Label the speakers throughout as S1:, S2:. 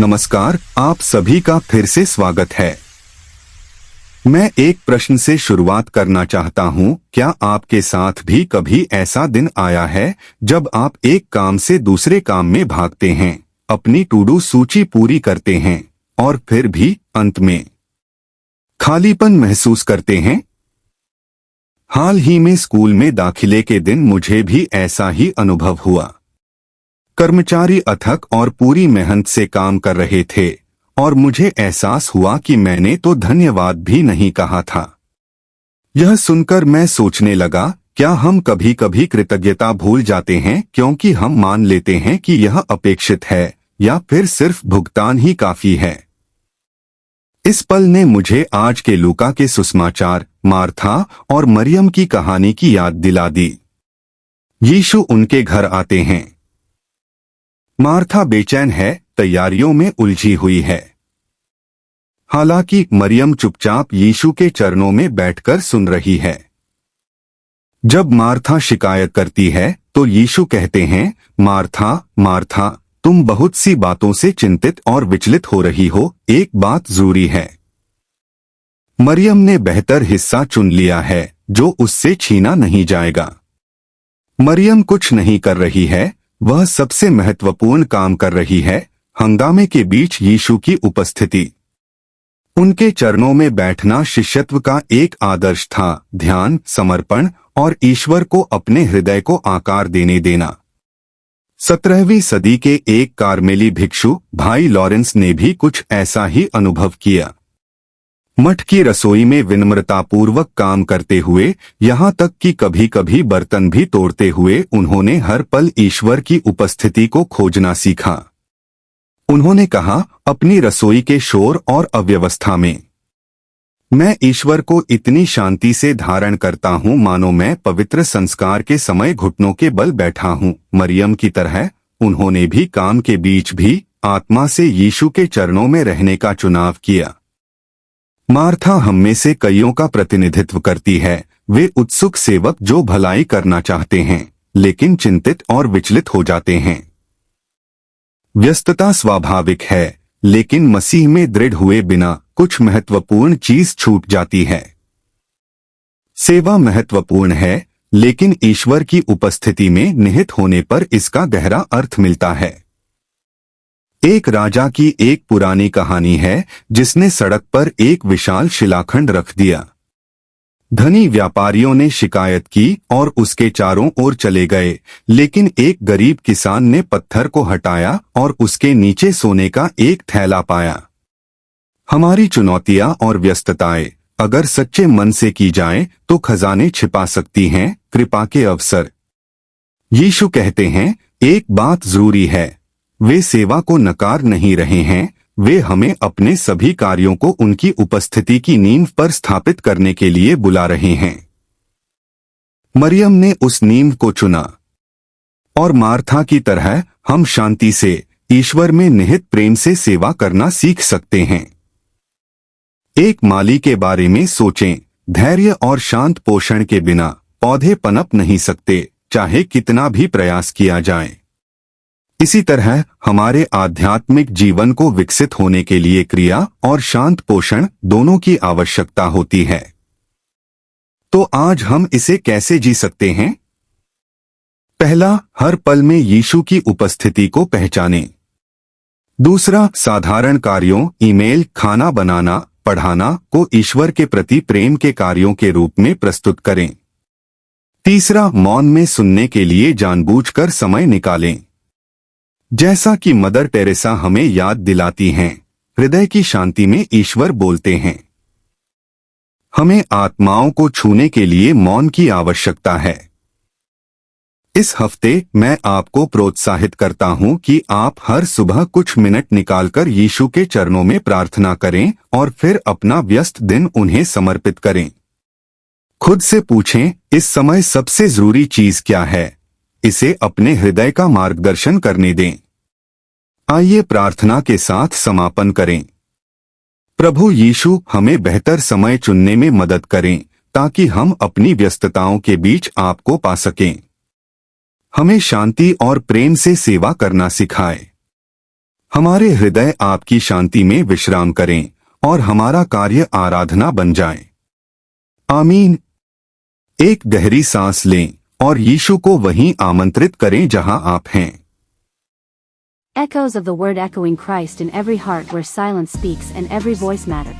S1: नमस्कार, आप सभी का फिर से स्वागत है। मैं एक प्रश्न से शुरुआत करना चाहता हूं। क्या आपके साथ भी कभी ऐसा दिन आया है जब आप एक काम से दूसरे काम में भागते हैं, अपनी टू डू सूची पूरी करते हैं और फिर भी अंत में खालीपन महसूस करते हैं? हाल ही में स्कूल में दाखिले के दिन मुझे भी ऐसा ही अनुभव हुआ। कर्मचारी अथक और पूरी मेहनत से काम कर रहे थे और मुझे एहसास हुआ कि मैंने तो धन्यवाद भी नहीं कहा था। यह सुनकर मैं सोचने लगा, क्या हम कभी कभी कृतज्ञता भूल जाते हैं क्योंकि हम मान लेते हैं कि यह अपेक्षित है या फिर सिर्फ भुगतान ही काफी है। इस पल ने मुझे आज के लूका के सुसमाचार मार्था और मरियम की कहानी की याद दिला दी। यीशु उनके घर आते हैं। मार्था बेचैन है, तैयारियों में उलझी हुई है। हालांकि मरियम चुपचाप यीशु के चरणों में बैठकर सुन रही है। जब मार्था शिकायत करती है तो यीशु कहते हैं, मार्था मार्था, तुम बहुत सी बातों से चिंतित और विचलित हो रही हो, एक बात जरूरी है। मरियम ने बेहतर हिस्सा चुन लिया है जो उससे छीना नहीं जाएगा। मरियम कुछ नहीं कर रही है, वह सबसे महत्वपूर्ण काम कर रही है। हंगामे के बीच यीशु की उपस्थिति। उनके चरणों में बैठना शिष्यत्व का एक आदर्श था, ध्यान, समर्पण और ईश्वर को अपने हृदय को आकार देने देना। 17वीं सदी के एक कार्मेली भिक्षु भाई लॉरेंस ने भी कुछ ऐसा ही अनुभव किया। मठ की रसोई में विनम्रतापूर्वक काम करते हुए, यहाँ तक कि कभी कभी बर्तन भी तोड़ते हुए, उन्होंने हर पल ईश्वर की उपस्थिति को खोजना सीखा। उन्होंने कहा, अपनी रसोई के शोर और अव्यवस्था में मैं ईश्वर को इतनी शांति से धारण करता हूँ मानो मैं पवित्र संस्कार के समय घुटनों के बल बैठा हूँ। मरियम की तरह उन्होंने भी काम के बीच भी आत्मा से यीशु के चरणों में रहने का चुनाव किया। मार्था हम में से कईयों का प्रतिनिधित्व करती है। वे उत्सुक सेवक जो भलाई करना चाहते हैं लेकिन चिंतित और विचलित हो जाते हैं। व्यस्तता स्वाभाविक है, लेकिन मसीह में दृढ़ हुए बिना कुछ महत्वपूर्ण चीज छूट जाती है। सेवा महत्वपूर्ण है, लेकिन ईश्वर की उपस्थिति में निहित होने पर इसका गहरा अर्थ मिलता है। एक राजा की एक पुरानी कहानी है जिसने सड़क पर एक विशाल शिलाखंड रख दिया। धनी व्यापारियों ने शिकायत की और उसके चारों ओर चले गए, लेकिन एक गरीब किसान ने पत्थर को हटाया और उसके नीचे सोने का एक थैला पाया। हमारी चुनौतियां और व्यस्तताएं अगर सच्चे मन से की जाएं तो खजाने छिपा सकती हैं, कृपा के अवसर। यीशु कहते हैं, एक बात जरूरी है, वे सेवा को नकार नहीं रहे हैं, वे हमें अपने सभी कार्यों को उनकी उपस्थिति की नींव पर स्थापित करने के लिए बुला रहे हैं। मरियम ने उस नींव को चुना और मार्था की तरह हम शांति से ईश्वर में निहित प्रेम से सेवा करना सीख सकते हैं। एक माली के बारे में सोचें, धैर्य और शांत पोषण के बिना पौधे पनप नहीं सकते, चाहे कितना भी प्रयास किया जाए। इसी तरह हमारे आध्यात्मिक जीवन को विकसित होने के लिए क्रिया और शांत पोषण दोनों की आवश्यकता होती है। तो आज हम इसे कैसे जी सकते हैं? पहला, हर पल में यीशु की उपस्थिति को पहचानें। दूसरा, साधारण कार्यों, ईमेल, खाना बनाना, पढ़ाना को ईश्वर के प्रति प्रेम के कार्यों के रूप में प्रस्तुत करें। तीसरा, मौन में सुनने के लिए जानबूझकर समय निकालें। जैसा कि मदर टेरेसा हमें याद दिलाती हैं, हृदय की शांति में ईश्वर बोलते हैं। हमें आत्माओं को छूने के लिए मौन की आवश्यकता है। इस हफ्ते मैं आपको प्रोत्साहित करता हूं कि आप हर सुबह कुछ मिनट निकालकर यीशु के चरणों में प्रार्थना करें और फिर अपना व्यस्त दिन उन्हें समर्पित करें। खुद से पूछें, इस समय सबसे जरूरी चीज क्या है? इसे अपने हृदय का मार्गदर्शन करने दें। आइए प्रार्थना के साथ समापन करें। प्रभु यीशु, हमें बेहतर समय चुनने में मदद करें ताकि हम अपनी व्यस्तताओं के बीच आपको पा सकें। हमें शांति और प्रेम से सेवा करना सिखाए। हमारे हृदय आपकी शांति में विश्राम करें और हमारा कार्य आराधना बन जाए। आमीन। एक गहरी सांस लें और यीशु को वहीं आमंत्रित करें जहां आप हैं।
S2: Echoes of the word echoing Christ in every heart where silence speaks and every voice matter.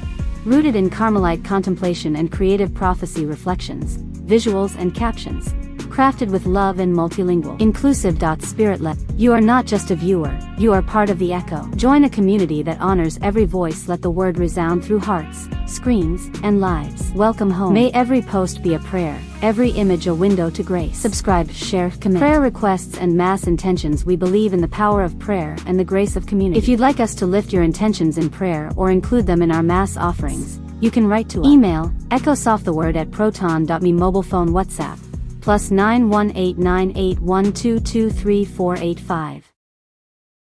S2: Rooted in Carmelite contemplation and creative prophecy reflections, visuals and captions. Crafted with love and multilingual. Inclusive. Spirit-led. You are not just a viewer, you are part of the echo. Join a community that honors every voice. Let the word resound through hearts, screens, and lives. Welcome home. May every post be a prayer, every image a window to grace. Subscribe, share, commit. Prayer requests and mass intentions. We believe in the power of prayer and the grace of community. If you'd like us to lift your intentions in prayer or include them in our mass offerings, you can write to us. Email, echosofttheword@proton.me. Mobile phone WhatsApp, +918981223485.